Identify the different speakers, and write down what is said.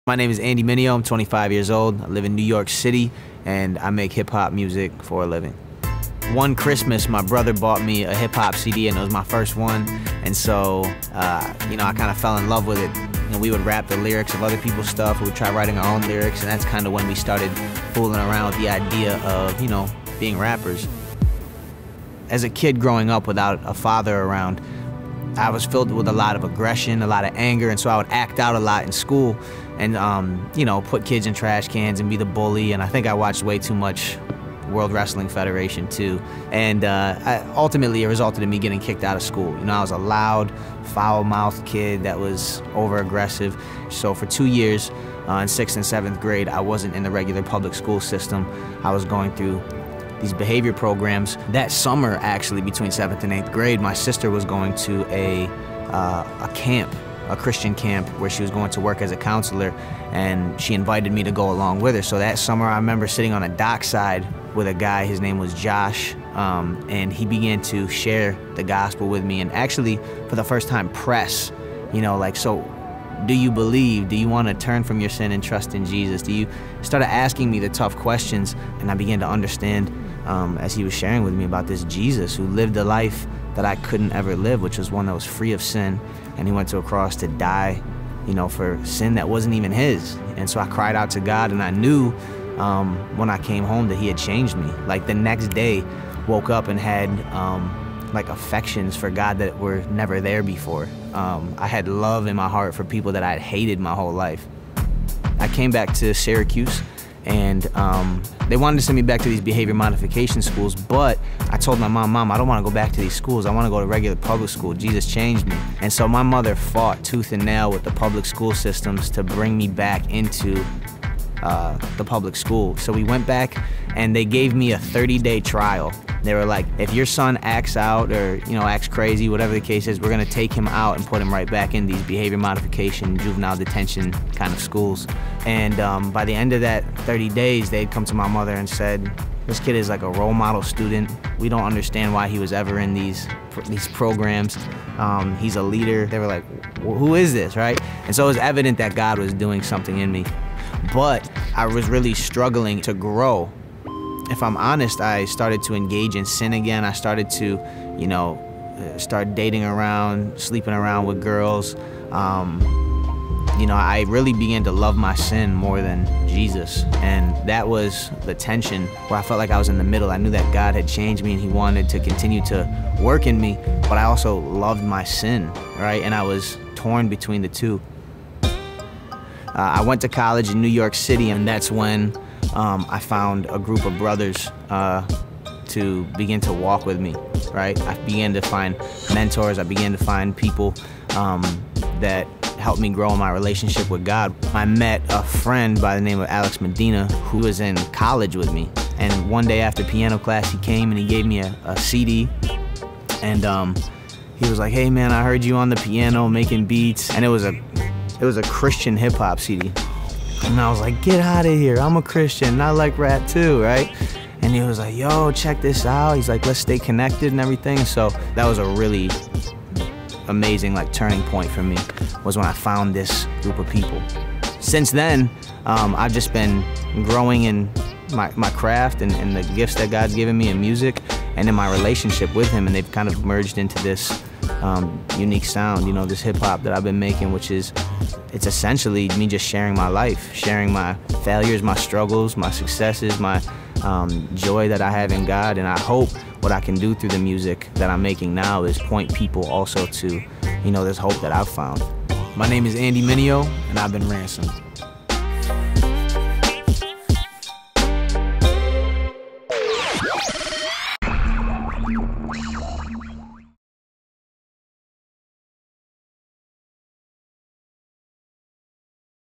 Speaker 1: My name is Andy Mineo. I'm 25 years old. I live in New York City, and I make hip-hop music for a living. One Christmas, my brother bought me a hip-hop CD, and it was my first one. And so, I kind of fell in love with it. We would rap the lyrics of other people's stuff. We would try writing our own lyrics, and that's kind of when we started fooling around with the idea of, being rappers. As a kid growing up without a father around, I was filled with a lot of aggression, a lot of anger, and so I would act out a lot in school and, put kids in trash cans and be the bully. And I think I watched way too much World Wrestling Federation too. And ultimately, it resulted in me getting kicked out of school. I was a loud, foul-mouthed kid that was over-aggressive. So for 2 years, in 6th and 7th grade, I wasn't in the regular public school system. I was going through these behavior programs. That summer, actually, between 7th and 8th grade, my sister was going to a camp, a Christian camp, where she was going to work as a counselor, and she invited me to go along with her. So that summer, I remember sitting on a dockside with a guy. His name was Josh, and he began to share the gospel with me, and actually, for the first time, press, so do you believe? Do you want to turn from your sin and trust in Jesus? Do you start asking me the tough questions? And I began to understand, as he was sharing with me about this Jesus who lived a life that I couldn't ever live, which was one that was free of sin. And he went to a cross to die, for sin that wasn't even his. And so I cried out to God, and I knew when I came home that he had changed me. Like the next day, woke up and had affections for God that were never there before. I had love in my heart for people that I had hated my whole life. I came back to Syracuse, and they wanted to send me back to these behavior modification schools, but I told my mom, I don't want to go back to these schools. I want to go to regular public school. Jesus changed me. And so my mother fought tooth and nail with the public school systems to bring me back into the public school. So we went back, and they gave me a 30-day trial. They were like, if your son acts out or, acts crazy, whatever the case is, we're going to take him out and put him right back in these behavior modification, juvenile detention kind of schools. And by the end of that 30 days, they'd come to my mother and said, this kid is like a role model student. We don't understand why he was ever in these programs. He's a leader. They were like, who is this, right? And so it was evident that God was doing something in me. But I was really struggling to grow. If I'm honest, I started to engage in sin again. I started to, start dating around, sleeping around with girls. I really began to love my sin more than Jesus. And that was the tension where I felt like I was in the middle. I knew that God had changed me and he wanted to continue to work in me, but I also loved my sin, right? And I was torn between the two. I went to college in New York City, and that's when I found a group of brothers to begin to walk with me, right? I began to find mentors. I began to find people that helped me grow in my relationship with God. I met a friend by the name of Alex Medina who was in college with me. And one day after piano class, he came and he gave me a CD. And he was like, hey man, I heard you on the piano making beats. And it was a Christian hip hop CD. And I was like, get out of here, I'm a Christian, and I like rap too, right? And he was like, yo, check this out. He's like, let's stay connected and everything. So that was a really amazing turning point for me, was when I found this group of people. Since then, I've just been growing in my craft and the gifts that God's given me in music and in my relationship with him, and they've kind of merged into this unique sound, this hip hop that I've been making, which is, it's essentially me just sharing my life, sharing my failures, my struggles, my successes, my joy that I have in God. And I hope what I can do through the music that I'm making now is point people also to, this hope that I've found. My name is Andy Mineo, and I've been Ransom.